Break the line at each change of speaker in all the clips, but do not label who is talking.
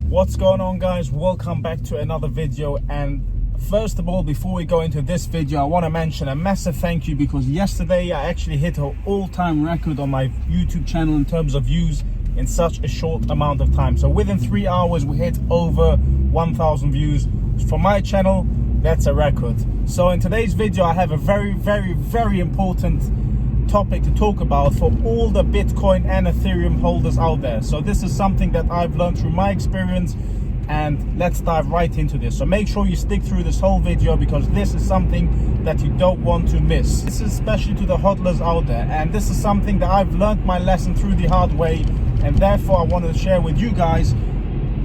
What's going on, guys? Welcome back to another video. And first of all, before we go into this video, I want to mention a massive thank you, because yesterday I actually hit an all-time record on my YouTube channel in terms of views in such a short amount of time. So within 3 hours we hit over 1,000 views for my channel. That's a record. So in today's video I have a very important topic to talk about for all the Bitcoin and Ethereum holders out there. So this is something that I've learned through my experience, and let's dive right into this. So make sure you stick through this whole video, because this is something that you don't want to miss. This is especially to the hodlers out there, and this is something that I've learned my lesson through the hard way, and therefore I wanted to share with you guys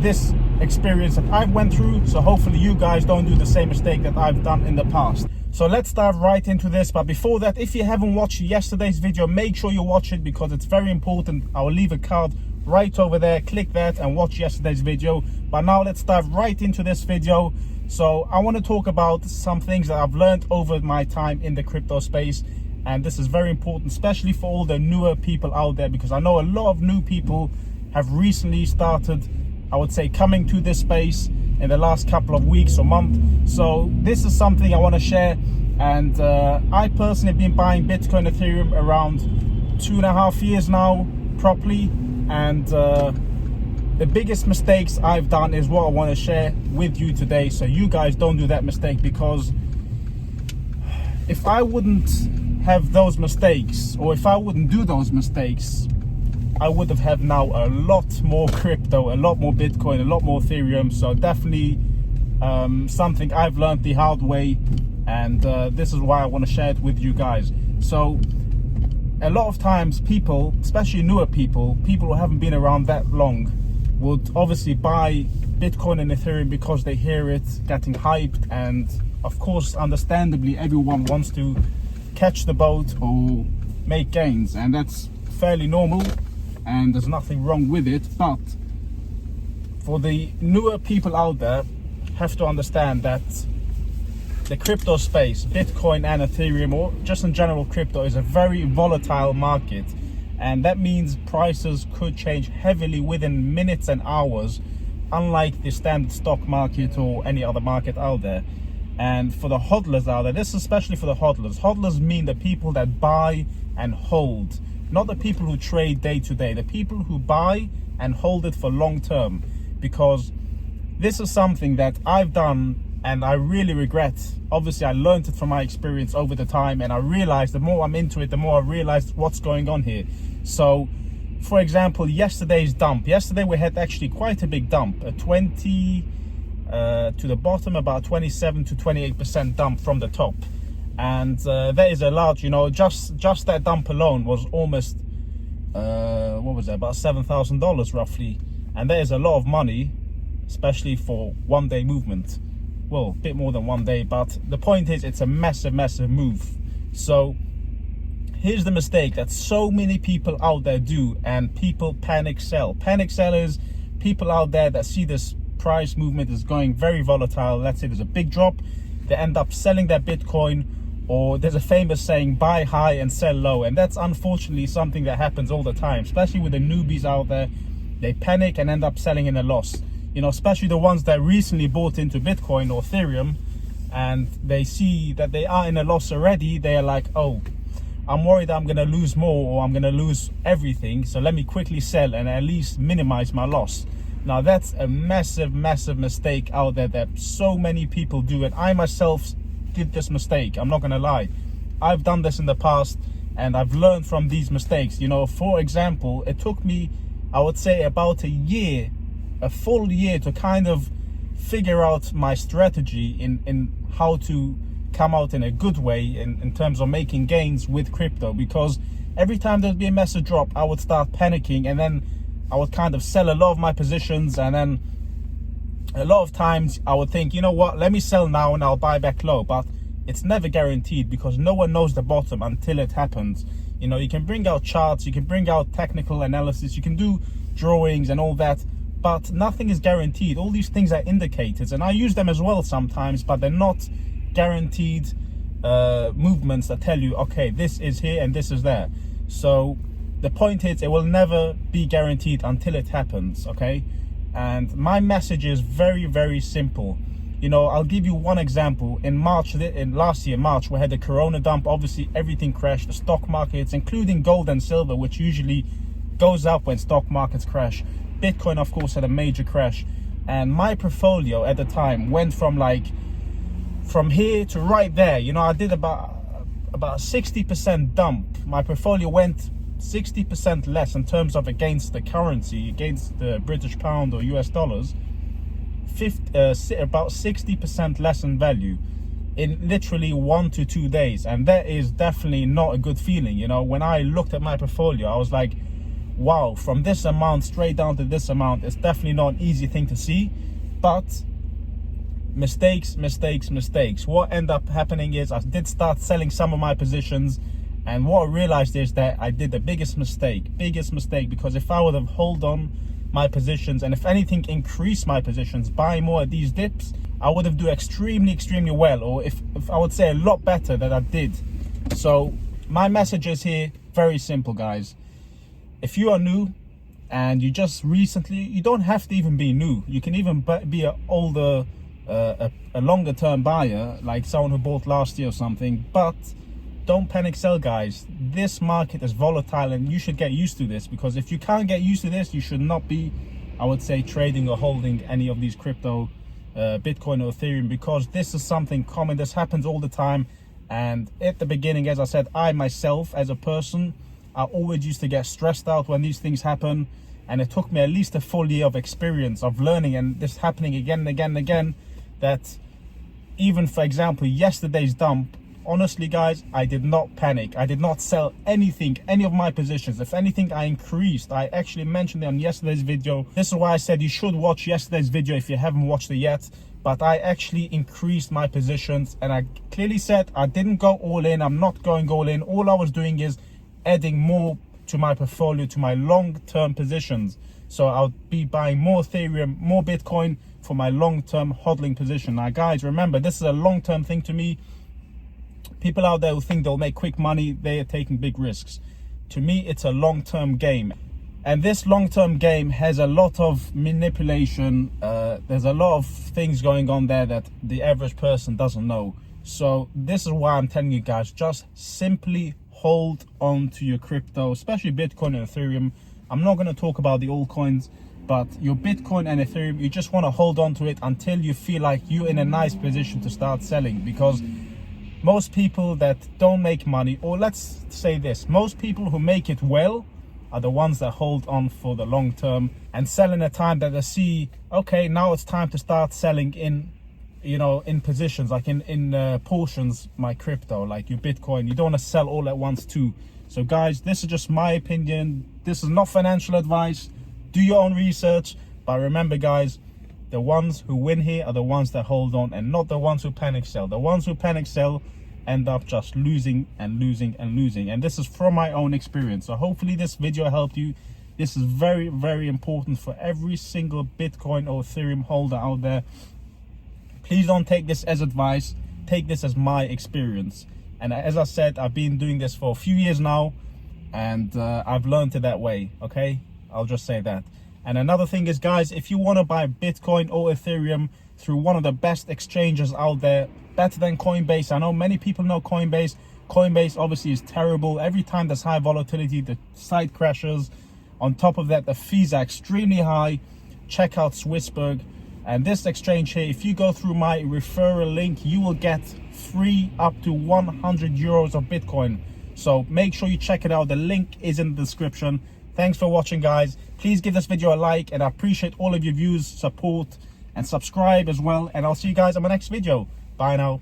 this experience that I've went through, so hopefully you guys don't do the same mistake that I've done in the past. So let's dive right into this. But before that, if you haven't watched yesterday's video, make sure you watch it, because it's very important. I will leave a card right over there. Click that and watch yesterday's video. But now let's dive right into this video. So I want to talk about some things that I've learned over my time in the crypto space, and this is very important, especially for all the newer people out there, because I know a lot of new people have recently started, I would say, coming to this space in the last couple of weeks or month. So this is something I want to share. And I personally have been buying Bitcoin, Ethereum around 2.5 years now properly, and the biggest mistakes I've done is what I want to share with you today, so you guys don't do that mistake. Because if I wouldn't have those mistakes, or if I wouldn't do those mistakes, I would have had now a lot more crypto, a lot more Bitcoin, a lot more Ethereum. So definitely something I've learned the hard way, and this is why I want to share it with you guys. So a lot of times people, especially newer people who haven't been around that long, would obviously buy Bitcoin and Ethereum because they hear it getting hyped, and of course understandably everyone wants to catch the boat or make gains, and that's fairly normal and there's nothing wrong with it. But for the newer people out there, have to understand that the crypto space, Bitcoin and Ethereum, or just in general crypto, is a very volatile market, and that means prices could change heavily within minutes and hours, unlike the standard stock market or any other market out there. And for the hodlers out there, this is especially for the hodlers mean the people that buy and hold, not the people who trade day to day, the people who buy and hold it for long term. Because this is something that I've done and I really regret. Obviously I learned it from my experience over the time, and I realized the more I'm into it, the more I realized what's going on here. So for example, yesterday's dump, yesterday we had actually quite a big dump, a 20 to the bottom, about 27 to 28% dump from the top. And that is a large, just that dump alone was almost what was that, about $7,000 roughly, and that is a lot of money, especially for one day movement. Well, a bit more than one day, but the point is it's a massive move. So here's the mistake that so many people out there do, and people panic sell. Panic sellers, people out there that see this price movement is going very volatile. Let's say there's a big drop, they end up selling their Bitcoin, or there's a famous saying, buy high and sell low. And that's unfortunately something that happens all the time, especially with the newbies out there. They panic and end up selling in a loss. Especially the ones that recently bought into Bitcoin or Ethereum, and they see that they are in a loss already. They are like, oh, I'm worried I'm going to lose more, or I'm going to lose everything, so let me quickly sell and at least minimize my loss. Now that's a massive mistake out there that so many people do, and I myself did this mistake. I'm not going to lie. I've done this in the past, and I've learned from these mistakes. For example, it took me, I would say, about a full year to kind of figure out my strategy in how to come out in a good way in terms of making gains with crypto. Because every time there'd be a massive drop, I would start panicking, and then I would kind of sell a lot of my positions, and then a lot of times I would think, you know what, let me sell now and I'll buy back low. But it's never guaranteed, because no one knows the bottom until it happens. You can bring out charts, you can bring out technical analysis, you can do drawings and all that, but nothing is guaranteed. All these things are indicators, and I use them as well sometimes, but they're not guaranteed movements that tell you, okay, this is here and this is there. So the point is, it will never be guaranteed until it happens, okay? And my message is very, very simple. You know, I'll give you one example. In March, in last year, March, we had the Corona dump. Obviously, everything crashed. The stock markets, including gold and silver, which usually goes up when stock markets crash. Bitcoin, of course, had a major crash. And my portfolio at the time went from here to right there. You know, I did about 60% dump. My portfolio went 60% less in terms of against the currency, against the British pound or US dollars. About 60% less in value in literally 1 to 2 days. And that is definitely not a good feeling. You know, when I looked at my portfolio, I was like, wow, from this amount straight down to this amount, it's definitely not an easy thing to see. But mistakes. What ended up happening is I did start selling some of my positions, and what I realized is that I did the biggest mistake, because if I would have held on my positions, and if anything increase my positions, buy more at these dips, I would have do extremely well, or if I would say a lot better than I did. So my message is here very simple, guys. If you are new and you just recently, you don't have to even be new, you can even be an older a longer term buyer, like someone who bought last year or something. But don't panic sell, guys. This market is volatile and you should get used to this, because if you can't get used to this, you should not be, I would say, trading or holding any of these crypto, Bitcoin or Ethereum, because this is something common. This happens all the time. And at the beginning, as I said, I myself as a person, I always used to get stressed out when these things happen, and it took me at least a full year of experience of learning, and this happening again and again and again, that even, for example, yesterday's dump, honestly, guys, I did not panic. I did not sell anything, any of my positions. If anything, I increased. I actually mentioned it on yesterday's video. This is why I said you should watch yesterday's video if you haven't watched it yet. But I actually increased my positions, and I clearly said I didn't go all in. I'm not going all in. All I was doing is adding more to my portfolio, to my long-term positions. So I'll be buying more Ethereum, more Bitcoin for my long-term hodling position. Now, guys, remember, this is a long-term thing to me. People out there who think they'll make quick money, they are taking big risks. To me, it's a long-term game. And this long-term game has a lot of manipulation. There's a lot of things going on there that the average person doesn't know. So this is why I'm telling you guys, just simply hold on to your crypto, especially Bitcoin and Ethereum. I'm not going to talk about the altcoins, but your Bitcoin and Ethereum, you just want to hold on to it until you feel like you're in a nice position to start selling. Because most people that don't make money, or let's say this, most people who make it well are the ones that hold on for the long term and sell in a time that they see, okay, now it's time to start selling in, you know, in positions, like in portions, my crypto, like your Bitcoin. You don't want to sell all at once too. So guys, this is just my opinion. This is not financial advice. Do your own research. But remember, guys, the ones who win here are the ones that hold on, and not the ones who panic sell. The ones who panic sell end up just losing and losing and losing. And this is from my own experience. So hopefully this video helped you. This is very, very important for every single Bitcoin or Ethereum holder out there. Please don't take this as advice. Take this as my experience. And as I said, I've been doing this for a few years now, and I've learned it that way. Okay, I'll just say that. And another thing is, guys, if you want to buy Bitcoin or Ethereum through one of the best exchanges out there, better than Coinbase. I know many people know Coinbase. Coinbase obviously is terrible. Every time there's high volatility, the site crashes. On top of that, the fees are extremely high. Check out Swissberg. And this exchange here, if you go through my referral link, you will get free up to 100 euros of Bitcoin. So make sure you check it out. The link is in the description. Thanks for watching, guys. Please give this video a like, and I appreciate all of your views, support, and subscribe as well. And I'll see you guys on my next video. Bye now.